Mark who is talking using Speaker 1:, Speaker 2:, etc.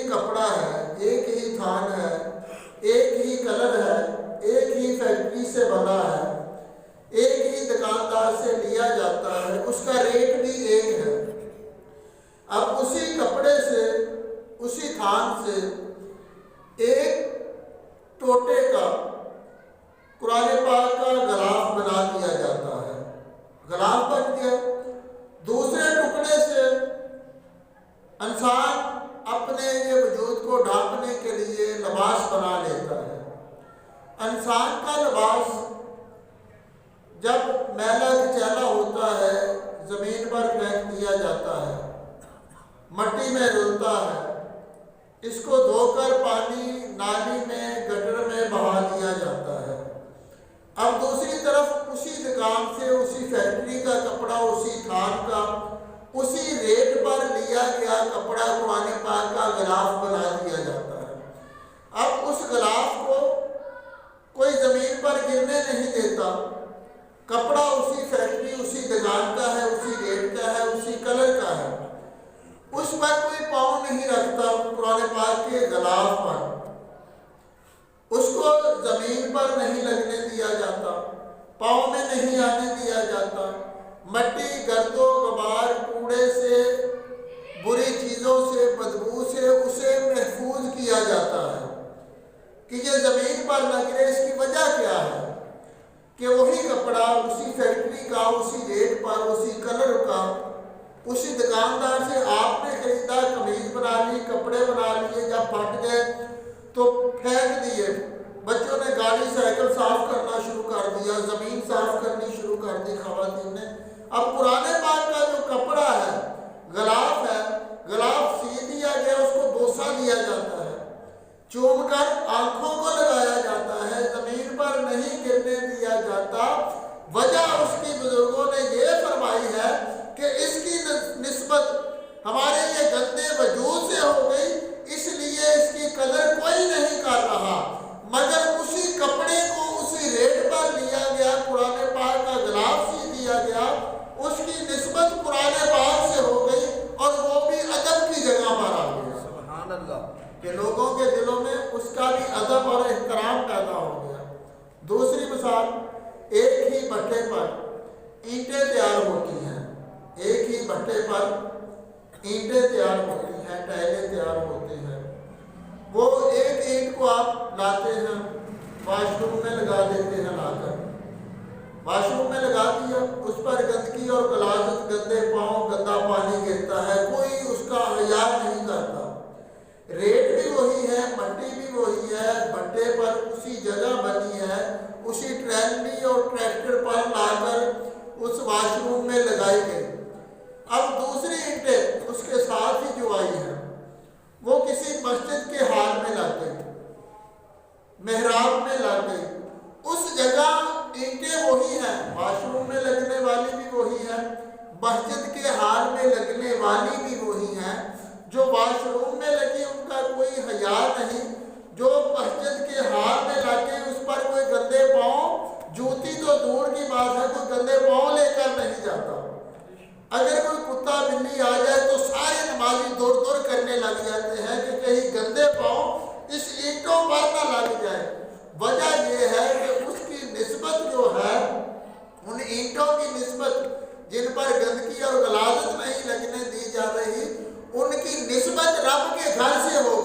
Speaker 1: کپڑا ہے، ایک ہی تھان ہے، ایک ہی کلر ہے، ایک ہی فیکٹری سے بنا ہے، ایک ہی دکاندار سے لیا جاتا ہے، اس کا ریٹ بھی ایک ہے۔ اب اسی کپڑے سے، اسی تھان سے ایک ٹوٹے کا قرآن پاک کا غلاف بنا دیا جاتا ہے، غلاف بن گیا۔ دوسرے ٹکڑے سے انسان اپنے یہ وجود کو ڈھانپنے کے لیے لباس بنا لیتا ہے۔ انسان کا لباس جب میلا کچیلا ہوتا ہے زمین پر پھینک دیا جاتا ہے، مٹی میں رلتا ہے، اس کو دھو کر پانی نالی میں گٹر میں بہا دیا جاتا ہے۔ اب دوسری طرف اسی دکان سے اسی فیکٹری کا کپڑا، اسی تھان کا، اسی ریٹ پر لیا گیا کپڑا قرآن پاک کا غلاف بنا دیا جاتا ہے۔ اب اس غلاف کو کوئی زمین پر گرنے نہیں دیتا، کپڑا اسی فیکٹری، اسی دکان کا ہے، اسی ریٹ کا ہے، اسی کلر کا ہے، اس پر کوئی پاؤں نہیں رکھتا قرآن پاک کے غلاف پر، اس کو زمین پر نہیں لگنے دیا جاتا، پاؤں میں نہیں آنے دیا جاتا، مٹی، گرد و غبار، کوڑے سے، بری چیزوں سے، بدبو سے اسے محفوظ کیا جاتا ہے کہ یہ زمین پر نہ گرے۔ اس کی وجہ کیا ہے کہ وہی کپڑا اسی فیکٹری کا، اسی ریٹ پر، اسی کلر کا، اسی دکاندار سے آپ نے خریدا، قمیض بنا لی، کپڑے بنا لیے، جب پھٹ گئے تو پھینک دیے۔ بچوں نے گاڑی سائیکل صاف کرنا شروع کر دیا، زمین صاف کرنی شروع کر دی خواتین نے۔ اب قرآن پاک کا جو کپڑا ہے، غلاف ہے، غلاف سی دیا گیا، اس کو بوسہ دیا جاتا ہے، چوم کر آنکھوں کو لگایا جاتا ہے، زمین پر نہیں گرنے دیا جاتا۔ وجہ اس کی بزرگوں نے یہ فرمائی ہے کہ اس کی نسبت ہمارے یہ گندے وجود سے ہو گئی، اس لیے اس کی قدر کوئی نہیں کر رہا، مگر اسی کپڑے کو اسی ریٹ پر لیا گیا، قرآن پاک کا غلاف سی دیا گیا، اس کی نسبت قرآن پاک سے ہو گئی، اور وہ بھی ادب کی جگہ پر آ گیا۔ سبحان اللہ، کہ لوگوں کے دلوں میں اس کا بھی ادب اور احترام پیدا ہو گیا۔ دوسری مثال، ایک ہی بھٹے پر اینٹیں تیار ہوتی ہیں، ایک ہی بھٹے پر اینٹیں تیار ہوتی ہیں، ٹائلیں تیار ہوتے ہیں۔ وہ ایک اینٹ کو آپ لاتے ہیں، واش روم میں لگا دیتے ہیں، لا کر واش روم میں لگا دیا، اس پر گندگی اور غلاظت، گندے پاؤں، گندا پانی گرتا ہے، کوئی اس کا حیا نہیں کرتا۔ ریٹ بھی وہی ہے، مٹی بھی وہی ہے، بھٹے پر اسی جگہ بنی ہے، اسی ٹرینڈی اور ٹریکٹر پر لا کر اس واش روم میں لگائی گئی۔ اب دوسری اینٹیں اس کے ساتھ ہی جو آئی ہیں، وہ کسی مسجد کے حال میں لگ گئی، محراب میں لگ گئی، اس جگہ اینٹیں وہی ہیں، واش روم میں لگنے والی بھی وہی ہیں، مسجد کے حال میں لگنے والی بھی وہی ہیں۔ جو واش روم میں لگی ان کا کوئی حیا نہیں، جو مسجد کے حال میں لگے اس پر کوئی گندے پاؤں، جوتی تو دور کی بات ہے، کوئی گندے پاؤں لے کر نہیں جاتا۔ اگر کوئی کتا بلی آ جائے تو سارے نمازی دور دور کرنے لگ جاتے ہیں کہ کہیں گندے پاؤں اس اینٹوں پر نہ لگ جائے۔ وجہ یہ ہے کہ اس کی نسبت جو ہے، ان اینٹوں کی نسبت جن پر گندگی اور غلاظت نہیں لگنے دی جا رہی، ان کی نسبت رب کے گھر سے ہو